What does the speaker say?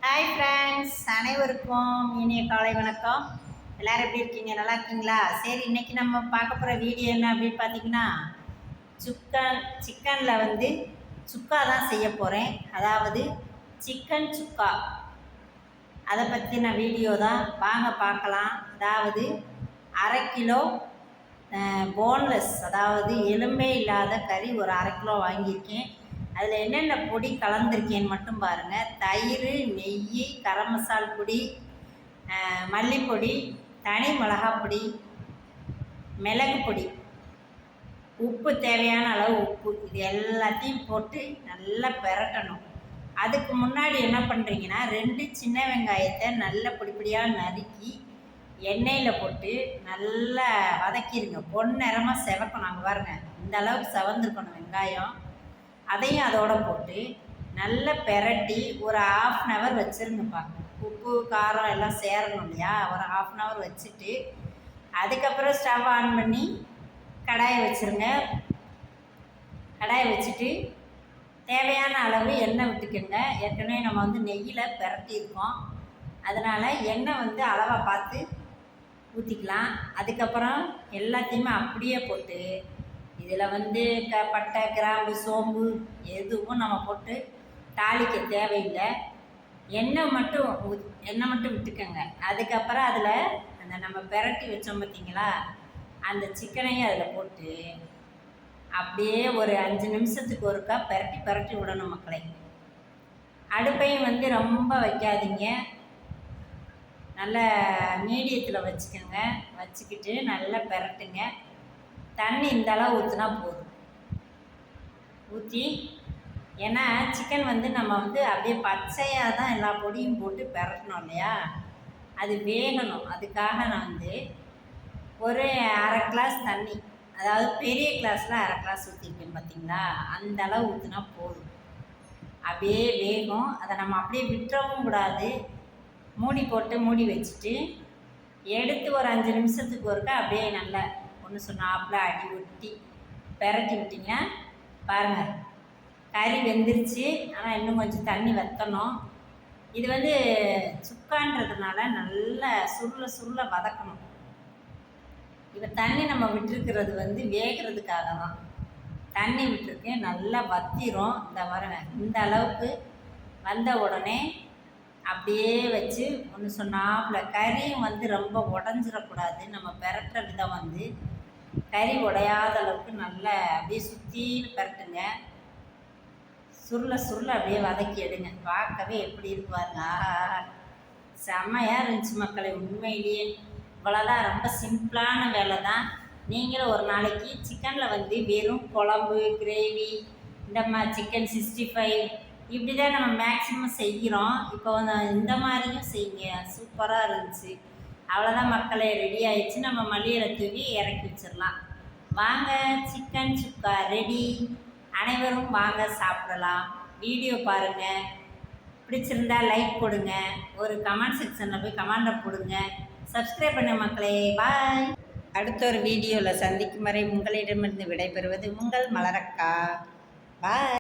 Hi friends, அனைவருக்கும் இனிய காலை வணக்கம். எல்லோரும் எப்படி இருக்கீங்க? நல்லா இருக்கீங்களா? சரி, இன்றைக்கி நம்ம பார்க்க போகிற வீடியோ என்ன அப்படின்னு பார்த்தீங்கன்னா, சிக்கனில் வந்து சுக்கா தான் செய்ய போகிறேன். அதாவது சிக்கன் சுக்கா, அதை பற்றின வீடியோ தான். வாங்க பார்க்கலாம். அதாவது 1/2 கிலோ போன்லெஸ், அதாவது எலும்பே இல்லாத கறி ஒரு 1/2 கிலோ வாங்கியிருக்கேன். அதில் என்னென்ன பொடி கலந்துருக்கேன்னு மட்டும் பாருங்கள். தயிர், நெய், கரம் மசால் பொடி, மல்லிப்பொடி, தனி மிளகாப்பொடி, மிளகு பொடி, உப்பு, தேவையான அளவு உப்பு, இது எல்லாத்தையும் போட்டு நல்லா பெரட்டணும். அதுக்கு முன்னாடி என்ன பண்ணுறீங்கன்னா, 2 சின்ன வெங்காயத்தை நல்ல பொடிப்பொடியாக நறுக்கி எண்ணெயில் போட்டு நல்லா வதக்கிடுங்க. பொன்னிறமாக செவக்கணும். அங்கே பாருங்கள், இந்த அளவுக்கு செவந்துருக்கணும் வெங்காயம். அதையும் அதோடு போட்டு நல்லா பெரட்டி ஒரு 1/2 ஹவர் வச்சுருங்கப்பா. உப்பு காரம் எல்லாம் சேரணும் இல்லையா? ஒரு 1/2 ஹவர் வச்சுட்டு அதுக்கப்புறம் ஸ்டவ் ஆன் பண்ணி கடாயை வச்சுருங்க. கடாயை வச்சுட்டு தேவையான அளவு எண்ணெய் விட்டுக்கோங்க. ஏற்கனவே நம்ம வந்து நெய்யில் பெரட்டியிருக்கோம், அதனால் எண்ணெய் வந்து அளவாக பார்த்து ஊற்றிக்கலாம். அதுக்கப்புறம் எல்லாத்தையுமே அப்படியே போட்டு இதில் வந்து பட்டை, கிராம்பு, சோம்பு எதுவும் நம்ம போட்டு தாளிக்க தேவையில்லை. எண்ணெய் மட்டும் விட்டுக்கோங்க. அதுக்கப்புறம் அதில் அந்த நம்ம பெரட்டி வச்சோம் பார்த்திங்களா, அந்த சிக்கனையும் அதில் போட்டு அப்படியே ஒரு 5 நிமிஷத்துக்கு ஒருக்கா பெரட்டி விடணும் மக்களை. அடுப்பையும் வந்து ரொம்ப வைக்காதீங்க, நல்ல மீடியத்தில் வச்சுக்கோங்க. வச்சுக்கிட்டு நல்லா பெரட்டுங்க. தண்ணி இந்த அளவு ஊற்றினா போதும். ஊற்றி, ஏன்னா சிக்கன் வந்து நம்ம வந்து அப்படியே பச்சையாக தான் எல்லா பொடியும் போட்டு பெரட்டணும் இல்லையா, அது வேகணும். அதுக்காக நான் வந்து ஒரு 1/2 கிளாஸ் தண்ணி, அதாவது பெரிய கிளாஸில் 1/2 கிளாஸ் ஊற்றிருக்கேன் பார்த்திங்களா, அந்த அளவு ஊற்றினா போதும். அப்படியே வேகும். அதை நம்ம அப்படியே விட்டுறவும் கூடாது. மூடி போட்டு மூடி வச்சுட்டு எடுத்து ஒரு 5 நிமிஷத்துக்கு ஒருக்கா அப்படியே நல்லா ஒன்று சொன்னாப்பில் அடி ஒட்டி பெரட்டி விட்டிங்கன்னா பாருங்கள், கறி வெந்துருச்சு. ஆனால் இன்னும் கொஞ்சம் தண்ணி வற்றணும். இது வந்து சுக்கான்றதுனால நல்லா சுருள வதக்கணும். இப்போ தண்ணி நம்ம விட்டுருக்கிறது வந்து வேகிறதுக்காக தான் தண்ணி விட்டுருக்கேன். நல்லா வத்திரும். இந்த பாருங்க, இந்த அளவுக்கு வந்த உடனே அப்படியே வச்சு ஒன்று சொன்னாப்பில் கறியும் வந்து ரொம்ப உடஞ்சிடக்கூடாது. நம்ம பெரட்டுற விதம் வந்து கறி உடையாத அளவுக்கு நல்லா அப்படியே சுற்றின்னு பெரட்டுங்க. சுருள அப்படியே வதக்கி எடுங்க. பார்க்கவே எப்படி இருப்பாருங்க, செம்மையாக இருந்துச்சு மக்களை. உண்மையிலேயே இவ்வளோதான், ரொம்ப சிம்பிளான வேலை தான். நீங்களும் ஒரு நாளைக்கு சிக்கனில் வந்து வெறும் குழம்பு, கிரேவி, இந்த மாதிரி சிக்கன் 65 இப்படி தான் நம்ம மேக்ஸிமம் செய்கிறோம். இப்போ இந்த மாதிரியும் செய்யுங்க, சூப்பராக இருந்துச்சு. அவ்வளோதான் மக்களே, ரெடி ஆயிடுச்சு. நம்ம மல்லியில தூவி இறக்கி வச்சிடலாம். வாங்க, சிக்கன் சுக்கா ரெடி. அனைவரும் வாங்க சாப்பிடலாம். வீடியோ பாருங்கள், பிடிச்சிருந்தா லைக் கொடுங்க, ஒரு கமெண்ட் செக்ஷனில் போய் கமெண்டை போடுங்க, சப்ஸ்கிரைப் பண்ண மக்களே. பாய். அடுத்த ஒரு வீடியோவில் சந்திக்கும் வரை உங்களிடமிருந்து விடைபெறுவது உங்கள் மலரக்கா. பாய்.